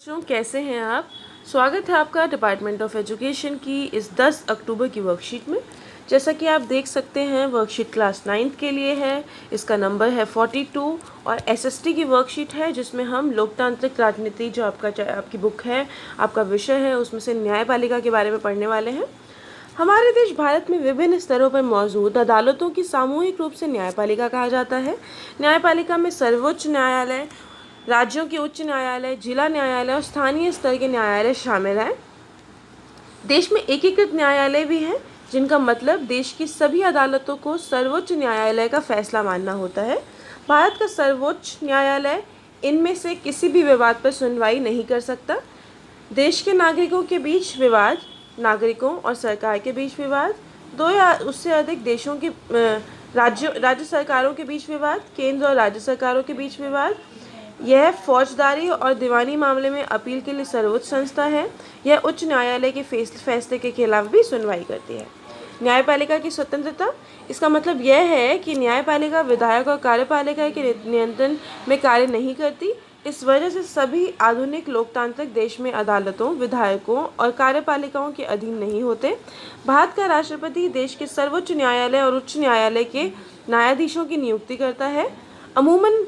बच्चों कैसे हैं आप। स्वागत है आपका डिपार्टमेंट ऑफ एजुकेशन की इस 10 अक्टूबर की वर्कशीट में। जैसा कि आप देख सकते हैं वर्कशीट क्लास 9th के लिए है। इसका नंबर है 42 और एसएसटी की वर्कशीट है जिसमें हम लोकतांत्रिक राजनीति जो आपकी बुक है, आपका विषय है, उसमें से न्यायपालिका के बारे में पढ़ने वाले हैं। हमारे देश भारत में विभिन्न स्तरों पर मौजूद अदालतों की सामूहिक रूप से न्यायपालिका कहा जाता है। न्यायपालिका में सर्वोच्च न्यायालय, राज्यों के उच्च न्यायालय, जिला न्यायालय और स्थानीय स्तर के न्यायालय शामिल हैं। देश में एकीकृत न्यायालय भी हैं जिनका मतलब देश की सभी अदालतों को सर्वोच्च न्यायालय का फैसला मानना होता है। भारत का सर्वोच्च न्यायालय इनमें से किसी भी विवाद पर सुनवाई नहीं कर सकता। देश के नागरिकों के बीच विवाद, नागरिकों और सरकार के बीच विवाद, दो या उससे अधिक देशों के राज्य सरकारों के बीच विवाद, केंद्र और राज्य सरकारों के बीच विवाद, यह फौजदारी और दीवानी मामले में अपील के लिए सर्वोच्च संस्था है। यह उच्च न्यायालय के फैसले के खिलाफ भी सुनवाई करती है। न्यायपालिका की स्वतंत्रता, इसका मतलब यह है कि न्यायपालिका विधायक और कार्यपालिका के नियंत्रण में कार्य नहीं करती। इस वजह से सभी आधुनिक लोकतांत्रिक देश में अदालतों, विधायकों और कार्यपालिकाओं के अधीन नहीं होते। भारत का राष्ट्रपति देश के सर्वोच्च न्यायालय और उच्च न्यायालय के न्यायाधीशों की नियुक्ति करता है। अमूमन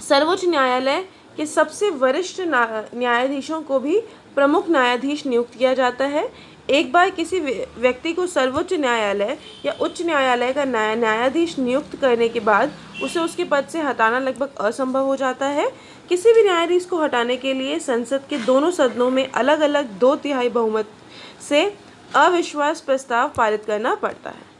सर्वोच्च न्यायालय के सबसे वरिष्ठ न्यायाधीशों को भी प्रमुख न्यायाधीश नियुक्त किया जाता है। एक बार किसी व्यक्ति को सर्वोच्च न्यायालय या उच्च न्यायालय का न्यायाधीश नियुक्त करने के बाद उसे उसके पद से हटाना लगभग असंभव हो जाता है। किसी भी न्यायाधीश को हटाने के लिए संसद के दोनों सदनों में अलग अलग 2/3 बहुमत से अविश्वास प्रस्ताव पारित करना पड़ता है।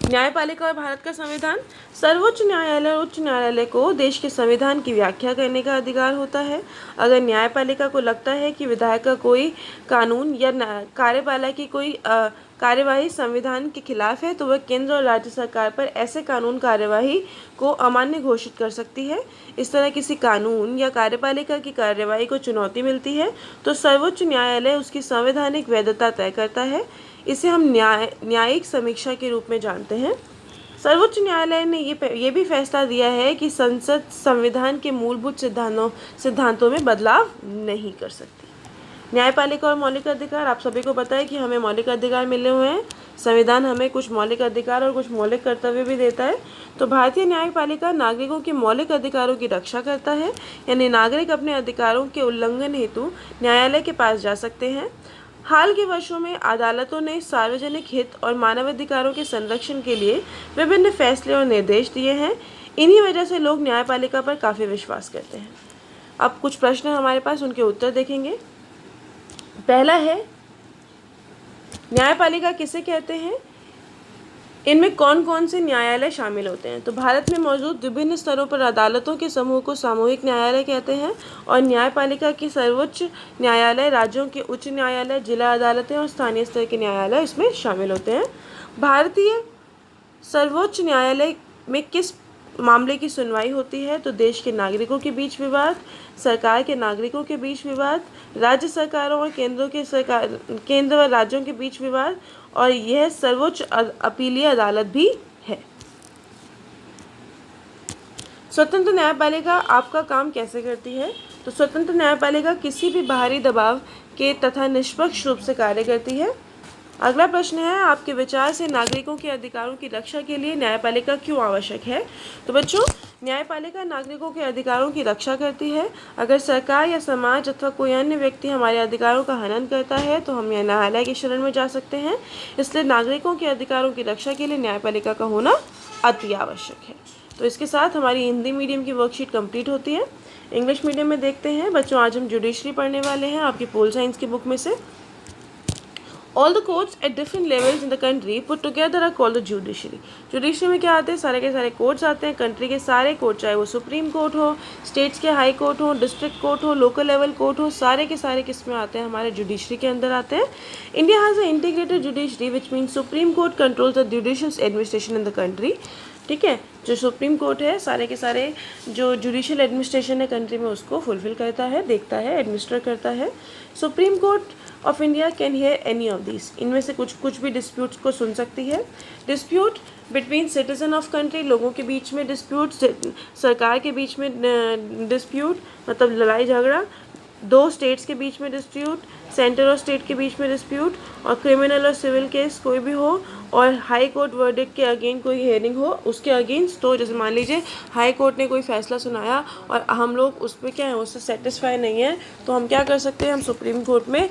न्यायपालिका और भारत का संविधान, सर्वोच्च न्यायालय और उच्च न्यायालय को देश के संविधान की व्याख्या करने का अधिकार होता है। अगर न्यायपालिका को लगता है कि विधायक का कोई कानून या कार्यपालिका की कोई कार्यवाही संविधान के खिलाफ है तो वह केंद्र और राज्य सरकार पर ऐसे कानून कार्यवाही को अमान्य घोषित कर सकती है। इस तरह किसी कानून या कार्यपालिका की कार्यवाही को चुनौती मिलती है तो सर्वोच्च न्यायालय उसकी संवैधानिक वैधता तय करता है। इसे हम न्यायिक समीक्षा के रूप में जानते हैं। सर्वोच्च न्यायालय ने ये भी फैसला दिया है कि संसद संविधान के मूलभूत सिद्धांतों में बदलाव नहीं कर सकती। न्यायपालिका और मौलिक अधिकार, आप सभी को पता है कि हमें मौलिक अधिकार मिले हुए हैं। संविधान हमें कुछ मौलिक अधिकार और कुछ मौलिक कर्तव्य भी देता है। तो भारतीय न्यायपालिका नागरिकों के मौलिक अधिकारों की रक्षा करता है, यानी नागरिक अपने अधिकारों के उल्लंघन हेतु न्यायालय के पास जा सकते हैं। हाल के वर्षों में अदालतों ने सार्वजनिक हित और मानवाधिकारों के संरक्षण के लिए विभिन्न फैसले और निर्देश दिए हैं। इन्हीं वजह से लोग न्यायपालिका पर काफ़ी विश्वास करते हैं। अब कुछ प्रश्न हमारे पास, उनके उत्तर देखेंगे। पहला है, न्यायपालिका किसे कहते हैं? इनमें कौन कौन से न्यायालय शामिल होते हैं? तो भारत में मौजूद विभिन्न स्तरों पर अदालतों के समूह को सामूहिक न्यायालय कहते हैं और न्यायपालिका के सर्वोच्च न्यायालय, राज्यों के उच्च न्यायालय, जिला अदालतें और स्थानीय स्तर के न्यायालय इसमें शामिल होते हैं। भारतीय सर्वोच्च न्यायालय में किस मामले की सुनवाई होती है? तो देश के नागरिकों के बीच विवाद, सरकार के नागरिकों के बीच विवाद, राज्य सरकारों और केंद्र व राज्यों के बीच विवाद, और यह सर्वोच्च अपीलीय अदालत भी है। स्वतंत्र न्यायपालिका आपका काम कैसे करती है? तो स्वतंत्र न्यायपालिका किसी भी बाहरी दबाव के तथा निष्पक्ष रूप से कार्य करती है। अगला प्रश्न है, आपके विचार से नागरिकों के अधिकारों की रक्षा के लिए न्यायपालिका क्यों आवश्यक है? तो बच्चों, न्यायपालिका नागरिकों के अधिकारों की रक्षा करती है। अगर सरकार या समाज अथवा कोई अन्य व्यक्ति हमारे अधिकारों का हनन करता है तो हम न्यायालय की शरण में जा सकते हैं। इसलिए नागरिकों के अधिकारों की रक्षा के लिए न्यायपालिका का होना अति आवश्यक है। तो इसके साथ हमारी हिंदी मीडियम की वर्कशीट कंप्लीट होती है। इंग्लिश मीडियम में देखते हैं बच्चों। आज हम जुडिशरी पढ़ने वाले हैं आपकी पोल साइंस की बुक में से। All the courts at different levels in the country put together are called the judiciary. Judiciary में क्या आते हैं? सारे के सारे कोर्ट्स आते हैं। कंट्री के सारे कोर्ट, चाहे वो सुप्रीम कोर्ट हो, स्टेट्स के हाई कोर्ट हो, डिस्ट्रिक्ट कोर्ट हो, लोकल लेवल कोर्ट हो, सारे के सारे किस में आते हैं? हमारे जुडिशरी के अंदर आते हैं। India has a integrated judiciary which means supreme court controls the judicial administration in the country. ठीक है, जो सुप्रीम कोर्ट है सारे के सारे जो जुडिशियल एडमिनिस्ट्रेशन है कंट्री में उसको फुलफिल करता है, देखता है, एडमिनिस्टर करता है। Supreme court of India can hear any of this, इनमें से कुछ भी डिस्प्यूट्स को सुन सकती है। Dispute between citizen of country, लोगों के बीच में डिस्प्यूट, सरकार के बीच में डिस्प्यूट मतलब लड़ाई झगड़ा, दो स्टेट्स के बीच में डिस्प्यूट, सेंटर और स्टेट के बीच में डिस्प्यूट, और क्रिमिनल और सिविल केस कोई भी हो, और हाई कोर्ट वर्डिक्ट के अगेंस्ट कोई हेयरिंग हो उसके अगेंस्ट। तो जैसे मान लीजिए हाई कोर्ट ने कोई फैसला सुनाया और हम लोग उस पर क्या है उससे सेटिस्फाई नहीं है, तो हम क्या कर सकते हैं, हम सुप्रीम कोर्ट में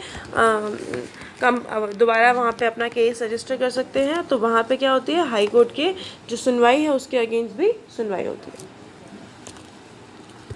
दोबारा वहाँ पे अपना केस रजिस्टर कर सकते हैं। तो वहाँ पे क्या होती है, हाई कोर्ट के जो सुनवाई है उसके अगेंस्ट भी सुनवाई होती है।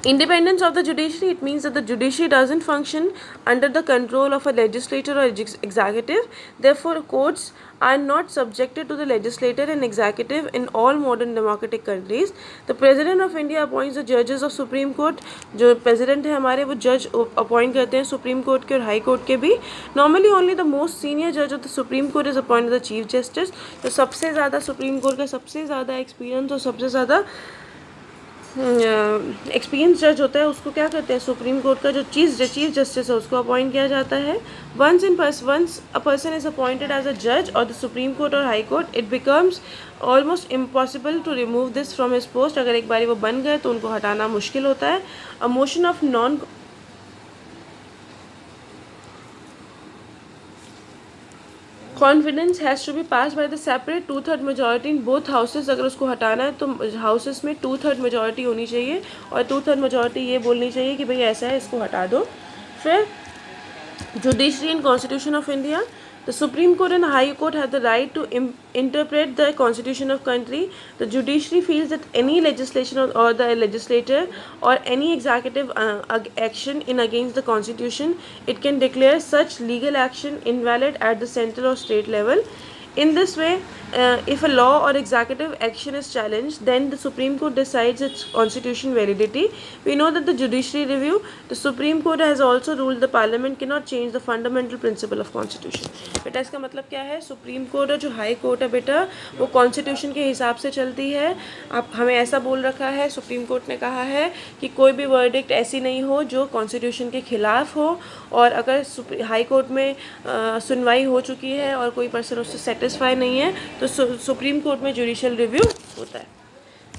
Independence of the judiciary, it means that the judiciary doesn't function under the control of a legislature or executive. Therefore, courts are not subjected to the legislature and executive in all modern democratic countries. The President of India appoints the judges of Supreme Court. जो president है हमारे वो judge appoint करते हैं Supreme Court के और High Court के भी. Normally only the most senior judge of the Supreme Court is appointed the Chief Justice. तो सबसे ज़्यादा Supreme Court का सबसे ज़्यादा experience और सबसे ज़्यादा एक्सपीरियंस जज होता है उसको क्या करते हैं, सुप्रीम कोर्ट का जो चीफ जस्टिस है उसको अपॉइंट किया जाता है। Once a person is appointed as a जज और द सुप्रीम कोर्ट और high court, it becomes almost impossible to remove this from his post. अगर एक बारी वो बन गए तो उनको हटाना मुश्किल होता है। A motion of non confidence has to be pass by the separate 2/3 majority in both houses. अगर उसको हटाना है तो हाउसेस में 2/3 मेजॉरिटी होनी चाहिए और 2/3 मेजॉरिटी ये बोलनी चाहिए कि भाई ऐसा है इसको हटा दो। फिर judiciary and constitution of India, the Supreme Court and High Court have the right to interpret the Constitution of country. The judiciary feels that any legislation or the legislator or any executive action in against the Constitution, it can declare such legal action invalid at the central or state level. In this way, if a law or executive action is challenged, then the Supreme Court decides its constitutional validity. We know that the judiciary review, the Supreme Court has also ruled the Parliament cannot change the fundamental principle of Constitution. बेटा इसका मतलब क्या है, supreme court और जो high court है बेटा वो कॉन्स्टिट्यूशन के हिसाब से चलती है। आप हमें ऐसा बोल रखा है, सुप्रीम कोर्ट ने कहा है कि कोई भी वर्डिक्ट ऐसी नहीं हो जो कॉन्स्टिट्यूशन के खिलाफ हो, और अगर हाई कोर्ट में सुनवाई हो चुकी है और कोई पर्सन उससे सेटिस्फाई नहीं है तो सुप्रीम कोर्ट में जुडिशियल रिव्यू होता है।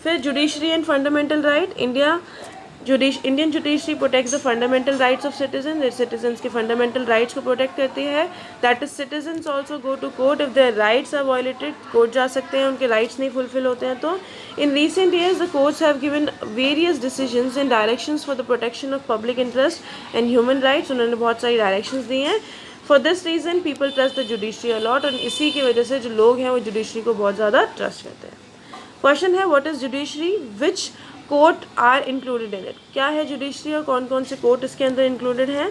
फिर judiciary and fundamental right, Indian judiciary protects the fundamental rights of citizens के फंडामेंटल राइट्स को प्रोटेक्ट करती है। That is citizens also go to court if their rights are violated, court जा सकते हैं उनके राइट्स नहीं फुलफिल होते हैं तो। In recent years the courts have given various decisions and directions for the protection of public interest and human rights, उन्होंने बहुत सारी डायरेक्शंस दी हैं। For this reason people trust the judiciary a lot, और इसी की वजह से जो लोग हैं वो जुडिशरी को बहुत ज़्यादा ट्रस्ट करते हैं। क्वेश्चन है what is judiciary, which court are included in it, क्या है जुडिशरी और कौन कौन से कोर्ट इसके अंदर इंक्लूडेड हैं।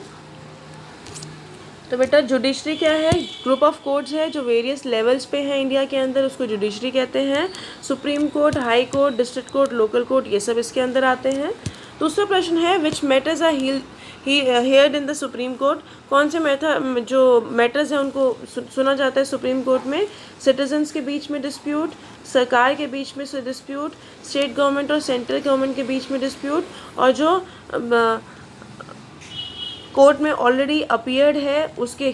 तो बेटा जुडिशरी क्या है, ग्रुप ऑफ कोर्ट्स है जो वेरियस लेवल्स पे हैं इंडिया के अंदर, उसको जुडिशरी कहते हैं। Supreme court, high court, district court, local court, ये सब इसके अंदर आते हैं। दूसरा प्रश्न है which matters are heard in the supreme court, कौन से जो मैटर्स हैं उनको सुना जाता है सुप्रीम कोर्ट में। सिटीजन्स के बीच में डिस्प्यूट, सरकार के बीच में डिस्प्यूट, स्टेट गवर्नमेंट और सेंट्रल गवर्नमेंट के बीच में डिस्प्यूट, और जो कोर्ट में ऑलरेडी अपीयर्ड है उसके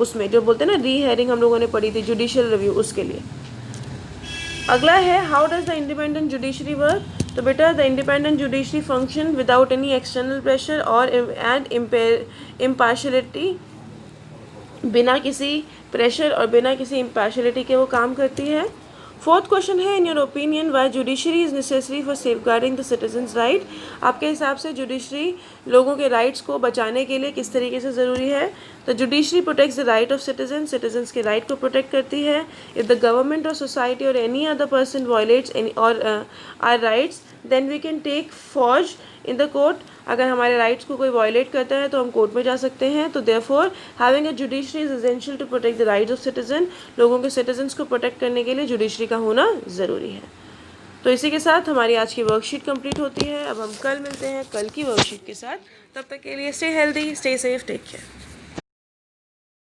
उसमें जो बोलते हैं ना री हेयरिंग हम लोगों ने पढ़ी थी, जुडिशियल रिव्यू, उसके लिए। अगला है how does the independent judiciary work, तो बेटा the independent judiciary function without any external pressure और एंड इम्पार्शलिटी, बिना किसी प्रेशर और बिना किसी इम्पार्शलिटी के वो काम करती है। फोर्थ क्वेश्चन है in your opinion why judiciary is necessary for safeguarding the citizens right, आपके हिसाब से जुडिशरी लोगों के राइट्स को बचाने के लिए किस तरीके से ज़रूरी है। The judiciary protects the right of citizens के राइट को प्रोटेक्ट करती है। इफ़ द गवर्नमेंट और सोसाइटी और any other person violates any or our rights then we can take force in the court, अगर हमारे राइट्स को कोई वायलेट करता है तो हम कोर्ट में जा सकते हैं। तो therefore having a judiciary is essential to protect the rights of citizen, लोगों के सिटीजन्स को प्रोटेक्ट करने के लिए जुडिशरी का होना ज़रूरी है। तो इसी के साथ हमारी आज की वर्कशीट कंप्लीट होती है। अब हम कल मिलते हैं कल की वर्कशीट के साथ, तब तक के लिए stay healthy, stay safe, take care.